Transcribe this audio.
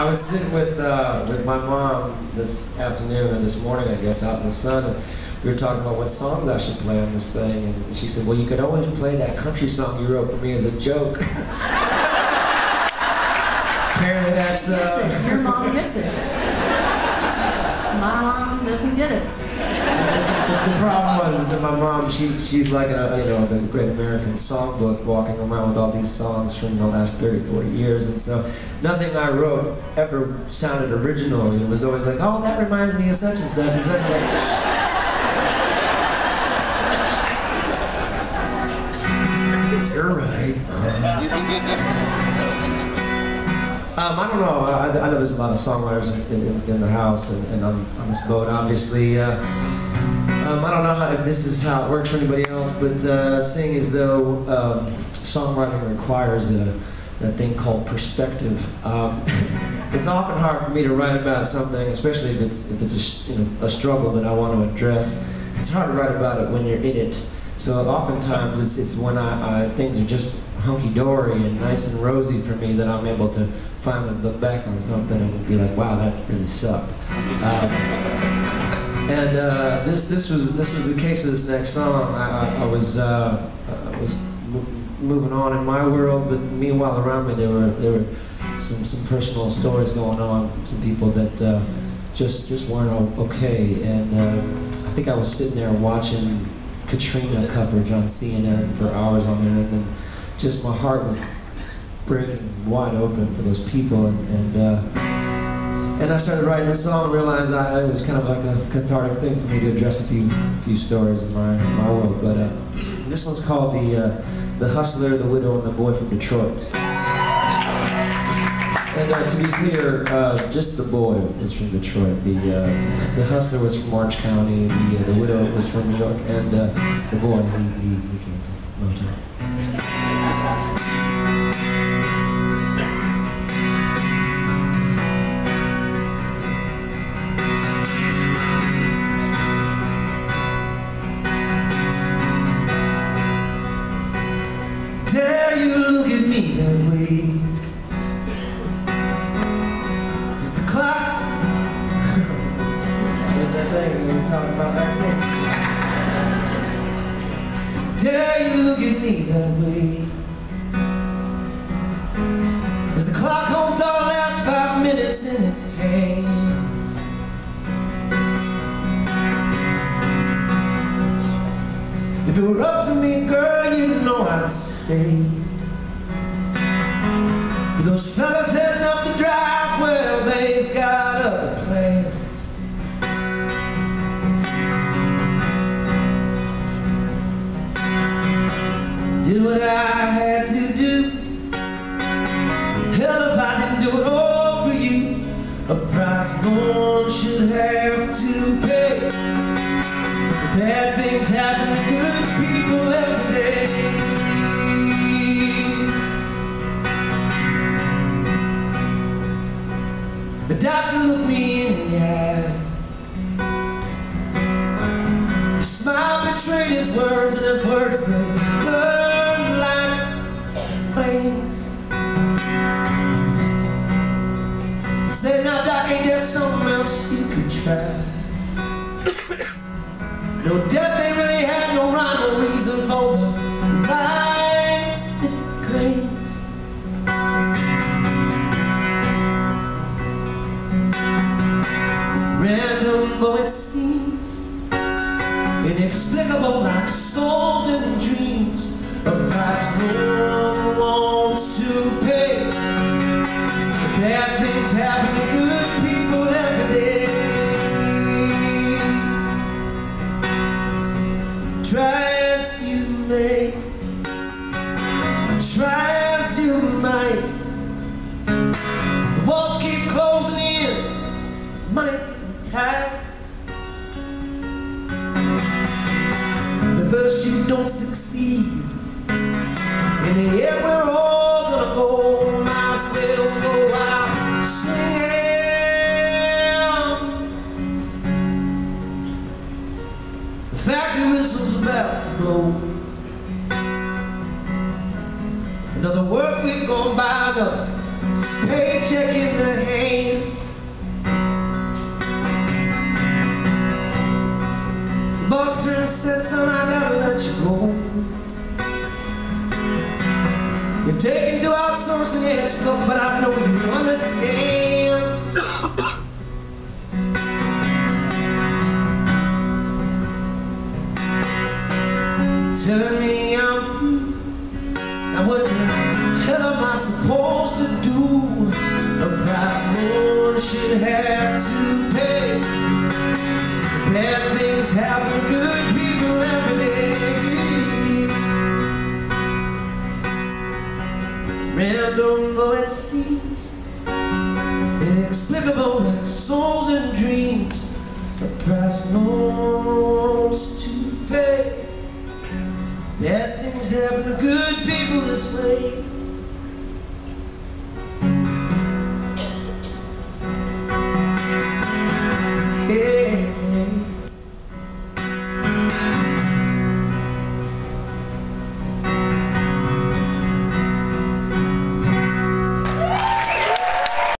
I was sitting with my mom this afternoon, or this morning, I guess, out in the sun, and we were talking about what songs I should play on this thing, and she said, well, you could always play that country song you wrote for me as a joke. Apparently that's... Gets it. Your mom gets it. My mom doesn't get it. The problem was that my mom, she's like the Great American Songbook, walking around with all these songs from the last 30, 40 years, and so nothing I wrote ever sounded original. It was always like, oh, that reminds me of such and such and such. You're right. I don't know. I know there's a lot of songwriters in the house and on this boat, obviously. I don't know if this is how it works for anybody else, but seeing as though songwriting requires that thing called perspective, it's often hard for me to write about something, especially if it's a struggle that I want to address. It's hard to write about it when you're in it. So oftentimes it's when things are just hunky-dory and nice and rosy for me that I'm able to finally look back on something and be like, wow, that really sucked. This was the case of this next song. I was moving on in my world, but meanwhile around me there were some personal stories going on, some people that just weren't okay. And I think I was sitting there watching Katrina coverage on CNN for hours on end, and just my heart was breaking wide open for those people, and I started writing this song and realized it was kind of like a cathartic thing for me to address a few stories in my world. But this one's called the Hustler, the Widow, and the Boy from Detroit. And to be clear, just the boy was from Detroit. The hustler was from Orange County. The widow was from New York, and the boy he came from Motown. Dare you look at me that way? Is the clock? What's that thing we were talking about backstage? Dare you look at me that way? Is the clock holds our last 5 minutes in its hands? If it were up to me, girl, you know I'd stay. But those fellas heading up the drive, well, they've got other plans. Did what I had to do. Hell, if I didn't do it all for you, a price no one should have to pay. Bad things happen to good people every day. The doctor looked me in the eye. His smile betrayed his words, and his words they burned like flames. He said, now doc, ain't there something else you could try? No, death ain't really had no rhyme or reason for the lives it claims. Random though it seems, inexplicable like souls and dreams, a price no one wants to pay. Bad things happen to good people every day. Try as you may, try as you might, the walls keep closing in, money's getting tight. But first you don't succeed, in the end we're all gonna go, might as well go out singing. The factory whistle's about to blow. Another work week gone by, another paycheck in the hand. lost her and said, son, I gotta let you go. You've taken to outsourcing, yes, look, but I know you understand. Tell me I'm through. Now what the hell am I supposed to do? A price no one should have to pay. Bad things happen to good people every day. Random though it seems, inexplicable like souls and dreams. A price no one wants to pay. Bad things happen to good people this way.